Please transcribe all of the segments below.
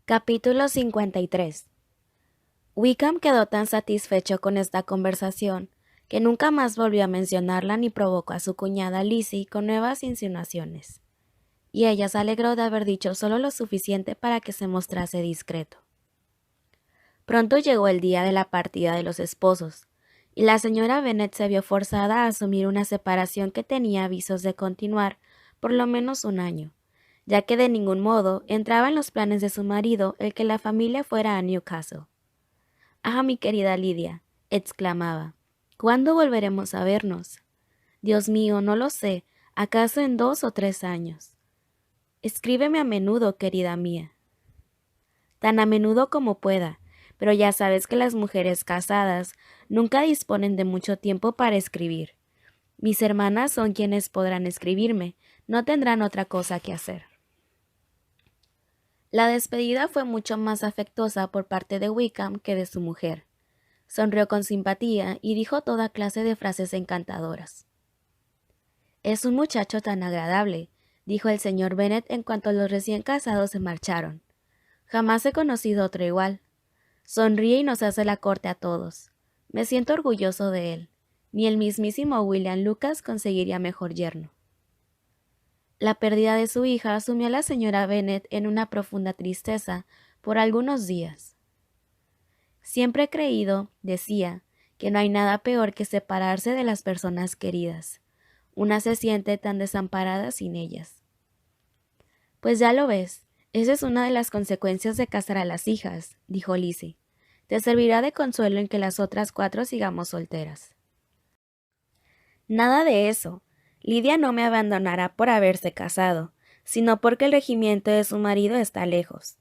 Capítulo 53. Wickham quedó tan satisfecho con esta conversación que nunca más volvió a mencionarla ni provocó a su cuñada Lizzie con nuevas insinuaciones, y ella se alegró de haber dicho solo lo suficiente para que se mostrase discreto. Pronto llegó el día de la partida de los esposos, y la señora Bennet se vio forzada a asumir una separación que tenía avisos de continuar por lo menos un año, ya que de ningún modo entraba en los planes de su marido el que la familia fuera a Newcastle. «Ah, mi querida Lidia», exclamaba, «¿cuándo volveremos a vernos? Dios mío, no lo sé, acaso en 2 o 3 años. Escríbeme a menudo, querida mía». «Tan a menudo como pueda, pero ya sabes que las mujeres casadas nunca disponen de mucho tiempo para escribir. Mis hermanas son quienes podrán escribirme, no tendrán otra cosa que hacer». La despedida fue mucho más afectuosa por parte de Wickham que de su mujer. Sonrió con simpatía y dijo toda clase de frases encantadoras. «Es un muchacho tan agradable», dijo el señor Bennet en cuanto los recién casados se marcharon. «Jamás he conocido otro igual. Sonríe y nos hace la corte a todos. Me siento orgulloso de él. Ni el mismísimo William Lucas conseguiría mejor yerno». La pérdida de su hija sumió a la señora Bennet en una profunda tristeza por algunos días. «Siempre he creído», decía, «que no hay nada peor que separarse de las personas queridas. Una se siente tan desamparada sin ellas». «Pues ya lo ves, esa es una de las consecuencias de casar a las hijas», dijo Lizzie. «Te servirá de consuelo en que las otras 4 sigamos solteras». «Nada de eso. Lidia no me abandonará por haberse casado, sino porque el regimiento de su marido está lejos.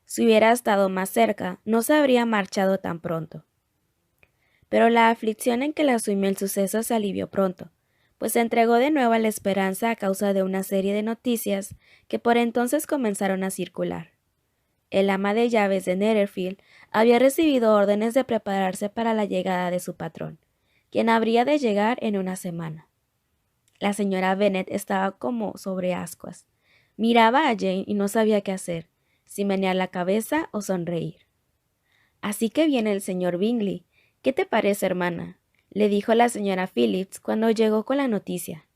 Si hubiera estado más cerca, no se habría marchado tan pronto». Pero la aflicción en que la sumió el suceso se alivió pronto, pues se entregó de nuevo a la esperanza a causa de una serie de noticias que por entonces comenzaron a circular. El ama de llaves de Netherfield había recibido órdenes de prepararse para la llegada de su patrón, quien habría de llegar en una semana. La señora Bennet estaba como sobre ascuas. Miraba a Jane y no sabía qué hacer, si menear la cabeza o sonreír. «Así que viene el señor Bingley. ¿Qué te parece, hermana?», le dijo la señora Phillips cuando llegó con la noticia.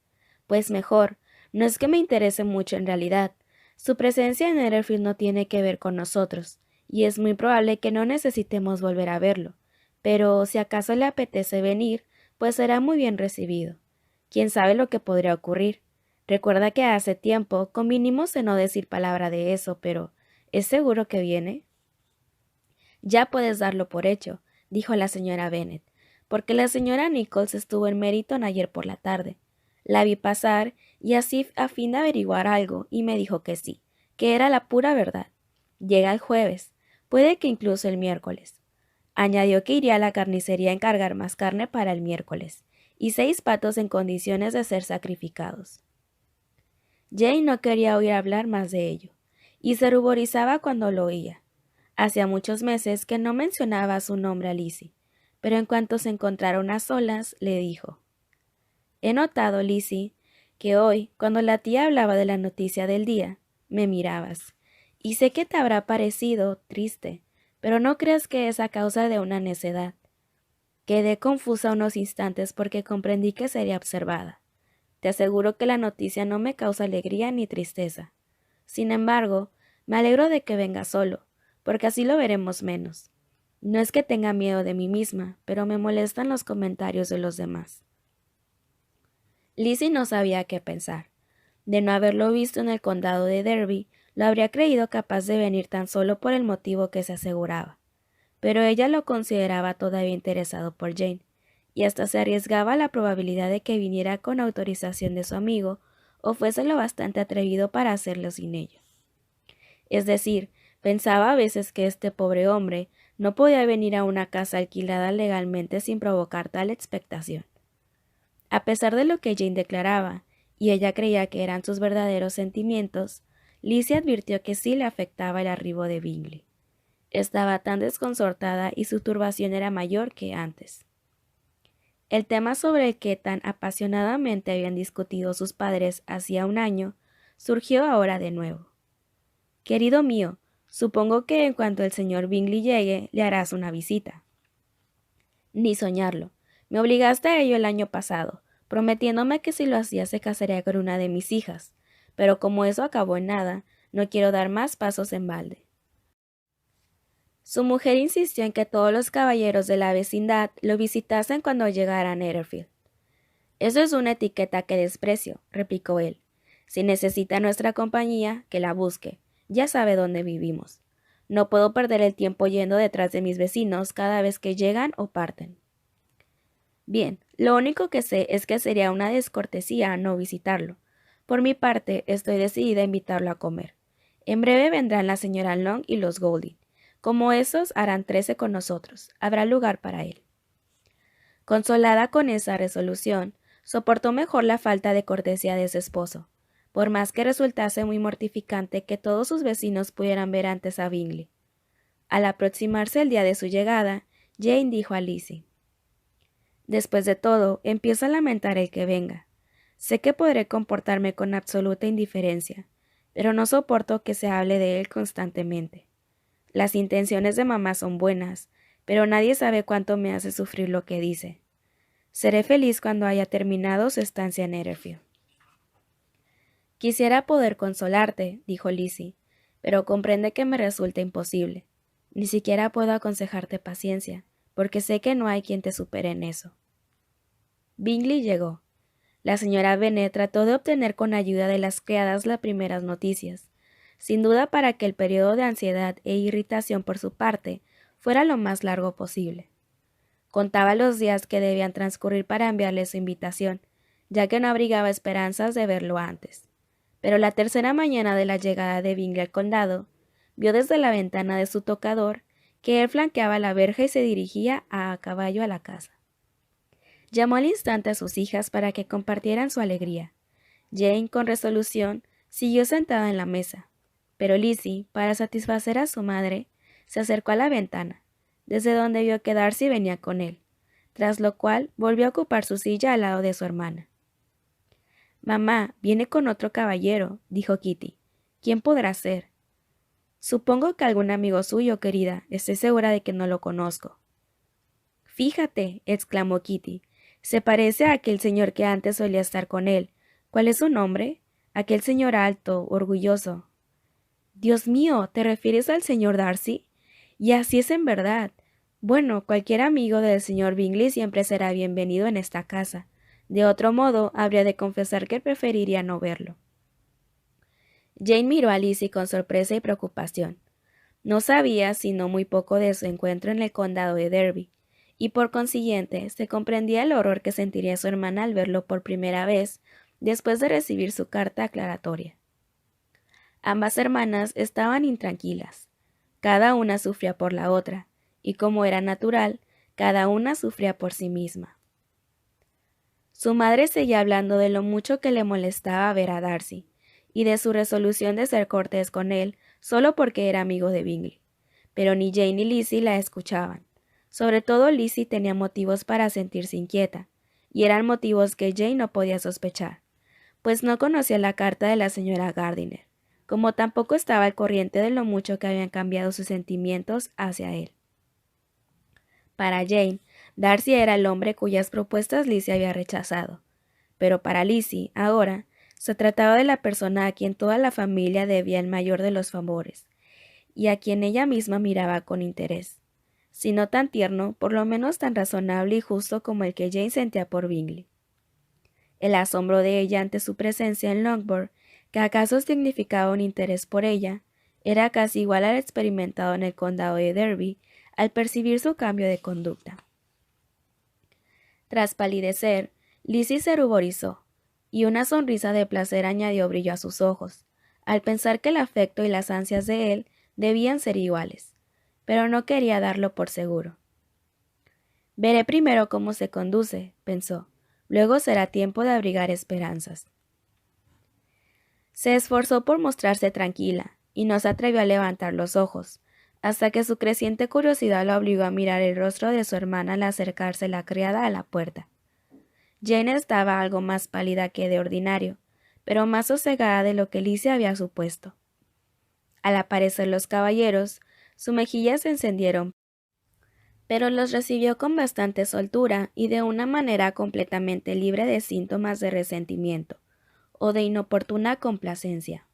«Pues mejor. No es que me interese mucho en realidad. Su presencia en Netherfield no tiene que ver con nosotros, y es muy probable que no necesitemos volver a verlo. Pero si acaso le apetece venir, pues será muy bien recibido. Quién sabe lo que podría ocurrir. Recuerda que hace tiempo convinimos en no decir palabra de eso, pero ¿es seguro que viene?». «Ya puedes darlo por hecho», dijo la señora Bennet, «porque la señora Nichols estuvo en Meryton ayer por la tarde. La vi pasar y así a fin de averiguar algo y me dijo que sí, que era la pura verdad. Llega el jueves, puede que incluso el miércoles». Añadió que iría a la carnicería a encargar más carne para el miércoles, y 6 patos en condiciones de ser sacrificados. Jane no quería oír hablar más de ello, y se ruborizaba cuando lo oía. Hacía muchos meses que no mencionaba su nombre a Lizzie, pero en cuanto se encontraron a solas, le dijo: «He notado, Lizzie, que hoy, cuando la tía hablaba de la noticia del día, me mirabas, y sé que te habrá parecido triste, pero no creas que es a causa de una necedad». Quedé confusa unos instantes porque comprendí que sería observada. Te aseguro que la noticia no me causa alegría ni tristeza. Sin embargo, me alegro de que venga solo, porque así lo veremos menos. No es que tenga miedo de mí misma, pero me molestan los comentarios de los demás». Lizzie no sabía qué pensar. De no haberlo visto en el condado de Derby, lo habría creído capaz de venir tan solo por el motivo que se aseguraba. Pero ella lo consideraba todavía interesado por Jane, y hasta se arriesgaba a la probabilidad de que viniera con autorización de su amigo o fuese lo bastante atrevido para hacerlo sin ello. Es decir, pensaba a veces que este pobre hombre no podía venir a una casa alquilada legalmente sin provocar tal expectación. A pesar de lo que Jane declaraba, y ella creía que eran sus verdaderos sentimientos, Lizzie advirtió que sí le afectaba el arribo de Bingley. Estaba tan desconcertada y su turbación era mayor que antes. El tema sobre el que tan apasionadamente habían discutido sus padres hacía un año surgió ahora de nuevo. «Querido mío, Supongo que en cuanto el señor Bingley llegue, le harás una visita. Ni soñarlo. Me obligaste a ello el año pasado, prometiéndome que si lo hacía se casaría con una de mis hijas, pero como eso acabó en nada, no quiero dar más pasos en balde. Su mujer insistió en que todos los caballeros de la vecindad lo visitasen cuando llegara a Netherfield. Eso es una etiqueta que desprecio, replicó él. Si necesita nuestra compañía, que la busque. Ya sabe dónde vivimos. No puedo perder el tiempo yendo detrás de mis vecinos cada vez que llegan o parten. Bien, lo único que sé es que sería una descortesía no visitarlo. Por mi parte, estoy decidida a invitarlo a comer. En breve vendrán la señora Long y los Goulding. Como esos harán 13 con nosotros, habrá lugar para él. Consolada con esa resolución, soportó mejor la falta de cortesía de su esposo, por más que resultase muy mortificante que todos sus vecinos pudieran ver antes a Bingley. Al aproximarse el día de su llegada, Jane dijo a Lizzie: «Después de todo, empiezo a lamentar el que venga. Sé que podré comportarme con absoluta indiferencia, pero no soporto que se hable de él constantemente. Las intenciones de mamá son buenas, pero nadie sabe cuánto me hace sufrir lo que dice. Seré feliz cuando haya terminado su estancia en Netherfield». «Quisiera poder consolarte», dijo Lizzie, «pero comprende que me resulta imposible. Ni siquiera puedo aconsejarte paciencia, porque sé que no hay quien te supere en eso». Bingley llegó. La señora Bennet trató de obtener con ayuda de las criadas las primeras noticias, sin duda para que el periodo de ansiedad e irritación por su parte fuera lo más largo posible. Contaba los días que debían transcurrir para enviarle su invitación, ya que no abrigaba esperanzas de verlo antes. Pero la tercera mañana de la llegada de Bingley al condado, vio desde la ventana de su tocador que él flanqueaba la verja y se dirigía a caballo a la casa. Llamó al instante a sus hijas para que compartieran su alegría. Jane, con resolución, siguió sentada en la mesa, pero Lizzie, para satisfacer a su madre, se acercó a la ventana, desde donde vio que Darcy venía con él, tras lo cual volvió a ocupar su silla al lado de su hermana. «Mamá, viene con otro caballero», dijo Kitty. «¿Quién podrá ser?» «Supongo que algún amigo suyo, querida. Estoy segura de que no lo conozco». «Fíjate», exclamó Kitty, «se parece a aquel señor que antes solía estar con él. ¿Cuál es su nombre? Aquel señor alto, orgulloso». «Dios mío, ¿te refieres al señor Darcy? Y así es en verdad. Bueno, cualquier amigo del señor Bingley siempre será bienvenido en esta casa. De otro modo, habría de confesar que preferiría no verlo». Jane miró a Lizzie con sorpresa y preocupación. No sabía sino muy poco de su encuentro en el condado de Derby, y por consiguiente se comprendía el horror que sentiría su hermana al verlo por primera vez después de recibir su carta aclaratoria. Ambas hermanas estaban intranquilas. Cada una sufría por la otra, y como era natural, cada una sufría por sí misma. Su madre seguía hablando de lo mucho que le molestaba ver a Darcy, y de su resolución de ser cortés con él solo porque era amigo de Bingley, pero ni Jane ni Lizzie la escuchaban. Sobre todo Lizzie tenía motivos para sentirse inquieta, y eran motivos que Jane no podía sospechar, pues no conocía la carta de la señora Gardiner, como tampoco estaba al corriente de lo mucho que habían cambiado sus sentimientos hacia él. Para Jane, Darcy era el hombre cuyas propuestas Lizzie había rechazado, pero para Lizzie, ahora, se trataba de la persona a quien toda la familia debía el mayor de los favores, y a quien ella misma miraba con interés, si no tan tierno, por lo menos tan razonable y justo como el que Jane sentía por Bingley. El asombro de ella ante su presencia en Longbourn, que acaso significaba un interés por ella, era casi igual al experimentado en el condado de Derby al percibir su cambio de conducta. Tras palidecer, Lizzie se ruborizó, y una sonrisa de placer añadió brillo a sus ojos, al pensar que el afecto y las ansias de él debían ser iguales, pero no quería darlo por seguro. «Veré primero cómo se conduce», pensó, «luego será tiempo de abrigar esperanzas». Se esforzó por mostrarse tranquila, y no se atrevió a levantar los ojos, hasta que su creciente curiosidad la obligó a mirar el rostro de su hermana al acercarse la criada a la puerta. Jane estaba algo más pálida que de ordinario, pero más sosegada de lo que Lizzie había supuesto. Al aparecer los caballeros, sus mejillas se encendieron, pero los recibió con bastante soltura y de una manera completamente libre de síntomas de resentimiento o de inoportuna complacencia.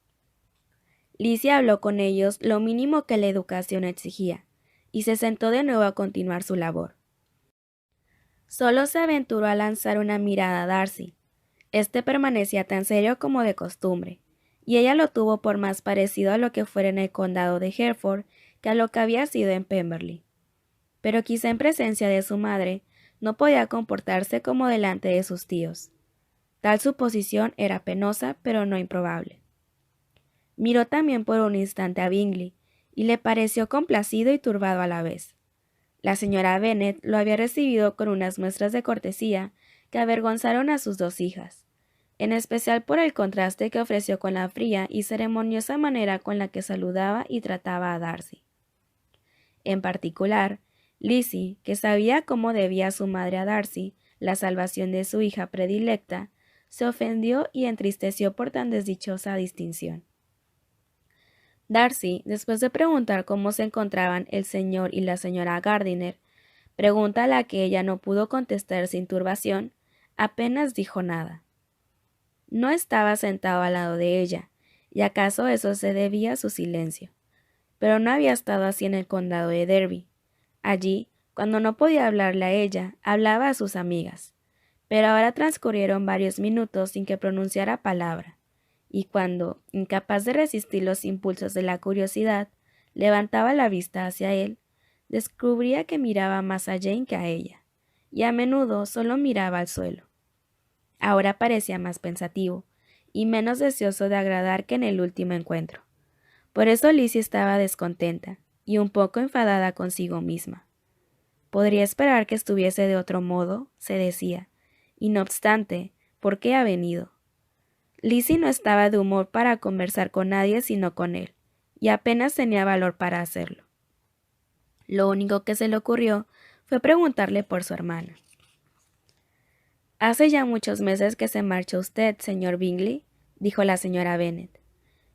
Lizzie habló con ellos lo mínimo que la educación exigía, y se sentó de nuevo a continuar su labor. Solo se aventuró a lanzar una mirada a Darcy. Este permanecía tan serio como de costumbre, y ella lo tuvo por más parecido a lo que fuera en el condado de Hereford que a lo que había sido en Pemberley. Pero quizá en presencia de su madre no podía comportarse como delante de sus tíos. Tal suposición era penosa, pero no improbable. Miró también por un instante a Bingley, y le pareció complacido y turbado a la vez. La señora Bennet lo había recibido con unas muestras de cortesía que avergonzaron a sus dos hijas, en especial por el contraste que ofreció con la fría y ceremoniosa manera con la que saludaba y trataba a Darcy. En particular, Lizzie, que sabía cómo debía su madre a Darcy la salvación de su hija predilecta, se ofendió y entristeció por tan desdichosa distinción. Darcy, después de preguntar cómo se encontraban el señor y la señora Gardiner, pregunta a la que ella no pudo contestar sin turbación, apenas dijo nada. No estaba sentado al lado de ella, y acaso eso se debía a su silencio. Pero no había estado así en el condado de Derby. Allí, cuando no podía hablarle a ella, hablaba a sus amigas. Pero ahora transcurrieron varios minutos sin que pronunciara palabra, y cuando, incapaz de resistir los impulsos de la curiosidad, levantaba la vista hacia él, descubría que miraba más a Jane que a ella, y a menudo solo miraba al suelo. Ahora parecía más pensativo, y menos deseoso de agradar que en el último encuentro. Por eso Lizzie estaba descontenta, y un poco enfadada consigo misma. Podría esperar que estuviese de otro modo, se decía, y no obstante, ¿por qué ha venido? Lizzie no estaba de humor para conversar con nadie sino con él, y apenas tenía valor para hacerlo. Lo único que se le ocurrió fue preguntarle por su hermana. «Hace ya muchos meses que se marchó usted, señor Bingley», dijo la señora Bennet.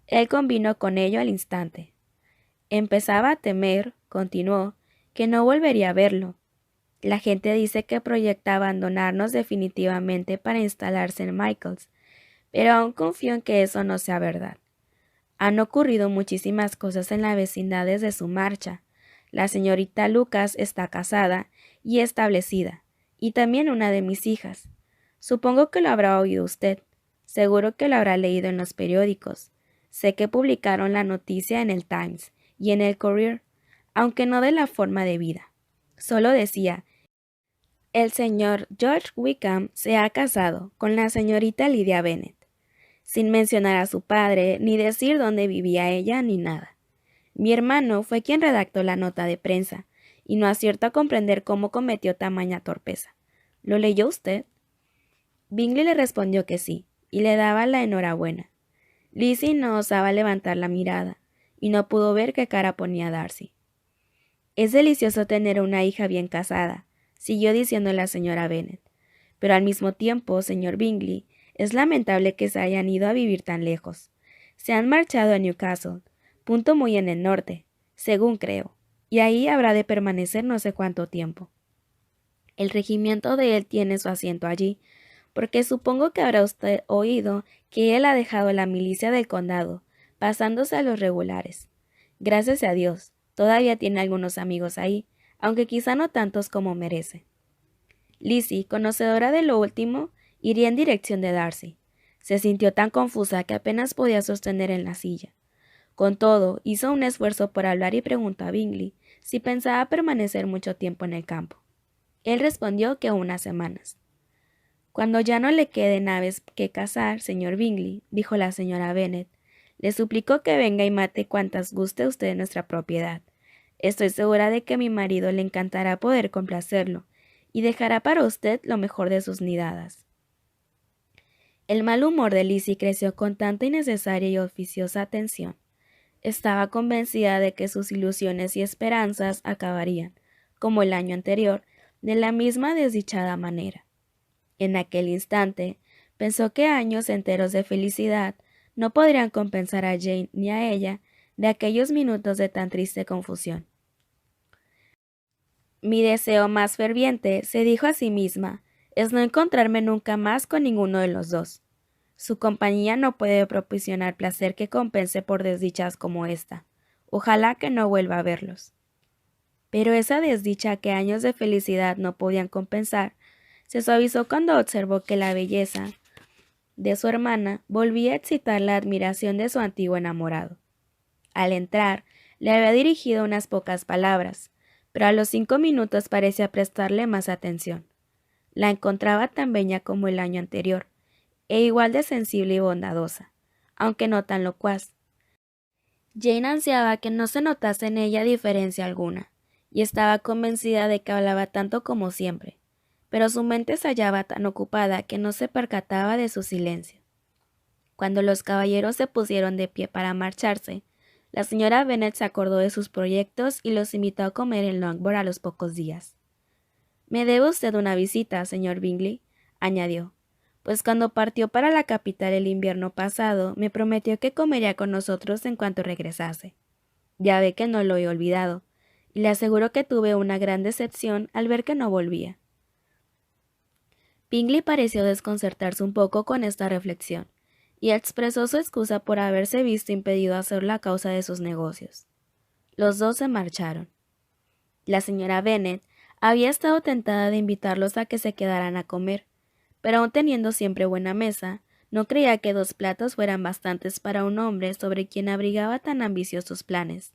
Él convino con ello al instante. Empezaba a temer, continuó, que no volvería a verlo. La gente dice que proyecta abandonarnos definitivamente para instalarse en Michael's, pero aún confío en que eso no sea verdad. Han ocurrido muchísimas cosas en la vecindad desde su marcha. La señorita Lucas está casada y establecida, y también una de mis hijas. Supongo que lo habrá oído usted. Seguro que lo habrá leído en los periódicos. Sé que publicaron la noticia en el Times y en el Courier, aunque no de la forma debida. Solo decía: el señor George Wickham se ha casado con la señorita Lydia Bennet, sin mencionar a su padre, ni decir dónde vivía ella, ni nada. Mi hermano fue quien redactó la nota de prensa, y no acierto a comprender cómo cometió tamaña torpeza. ¿Lo leyó usted? Bingley le respondió que sí, y le daba la enhorabuena. Lizzie no osaba levantar la mirada, y no pudo ver qué cara ponía Darcy. «Es delicioso tener una hija bien casada», siguió diciendo la señora Bennet, «pero al mismo tiempo, señor Bingley, es lamentable que se hayan ido a vivir tan lejos. Se han marchado a Newcastle, punto muy en el norte, según creo, y ahí habrá de permanecer no sé cuánto tiempo. El regimiento de él tiene su asiento allí, porque supongo que habrá usted oído que él ha dejado la milicia del condado, pasándose a los regulares. Gracias a Dios, todavía tiene algunos amigos ahí, aunque quizá no tantos como merece». Lizzie, conocedora de lo último, iría en dirección de Darcy. Se sintió tan confusa que apenas podía sostener en la silla. Con todo, hizo un esfuerzo por hablar y preguntó a Bingley si pensaba permanecer mucho tiempo en el campo. Él respondió que unas semanas. «Cuando ya no le queden aves que cazar, señor Bingley», dijo la señora Bennet, «le suplico que venga y mate cuantas guste usted en nuestra propiedad. Estoy segura de que a mi marido le encantará poder complacerlo, y dejará para usted lo mejor de sus nidadas». El mal humor de Lizzie creció con tanta innecesaria y oficiosa atención. Estaba convencida de que sus ilusiones y esperanzas acabarían, como el año anterior, de la misma desdichada manera. En aquel instante, pensó que años enteros de felicidad no podrían compensar a Jane ni a ella de aquellos minutos de tan triste confusión. Mi deseo más ferviente, se dijo a sí misma, es no encontrarme nunca más con ninguno de los dos. Su compañía no puede proporcionar placer que compense por desdichas como esta. Ojalá que no vuelva a verlos. Pero esa desdicha que años de felicidad no podían compensar, se suavizó cuando observó que la belleza de su hermana volvía a excitar la admiración de su antiguo enamorado. Al entrar, le había dirigido unas pocas palabras, pero a los 5 minutos parecía prestarle más atención. La encontraba tan bella como el año anterior, e igual de sensible y bondadosa, aunque no tan locuaz. Jane ansiaba que no se notase en ella diferencia alguna, y estaba convencida de que hablaba tanto como siempre, pero su mente se hallaba tan ocupada que no se percataba de su silencio. Cuando los caballeros se pusieron de pie para marcharse, la señora Bennet se acordó de sus proyectos y los invitó a comer en Longbourn a los pocos días. «Me debe usted una visita, señor Bingley», añadió, «pues cuando partió para la capital el invierno pasado, me prometió que comería con nosotros en cuanto regresase. Ya ve que no lo he olvidado, y le aseguro que tuve una gran decepción al ver que no volvía». Bingley pareció desconcertarse un poco con esta reflexión, y expresó su excusa por haberse visto impedido hacer la causa de sus negocios. Los dos se marcharon. La señora Bennet había estado tentada de invitarlos a que se quedaran a comer, pero aun teniendo siempre buena mesa, no creía que 2 platos fueran bastantes para un hombre sobre quien abrigaba tan ambiciosos planes,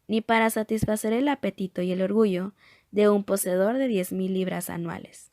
ni para satisfacer el apetito y el orgullo de un poseedor de 10,000 libras anuales.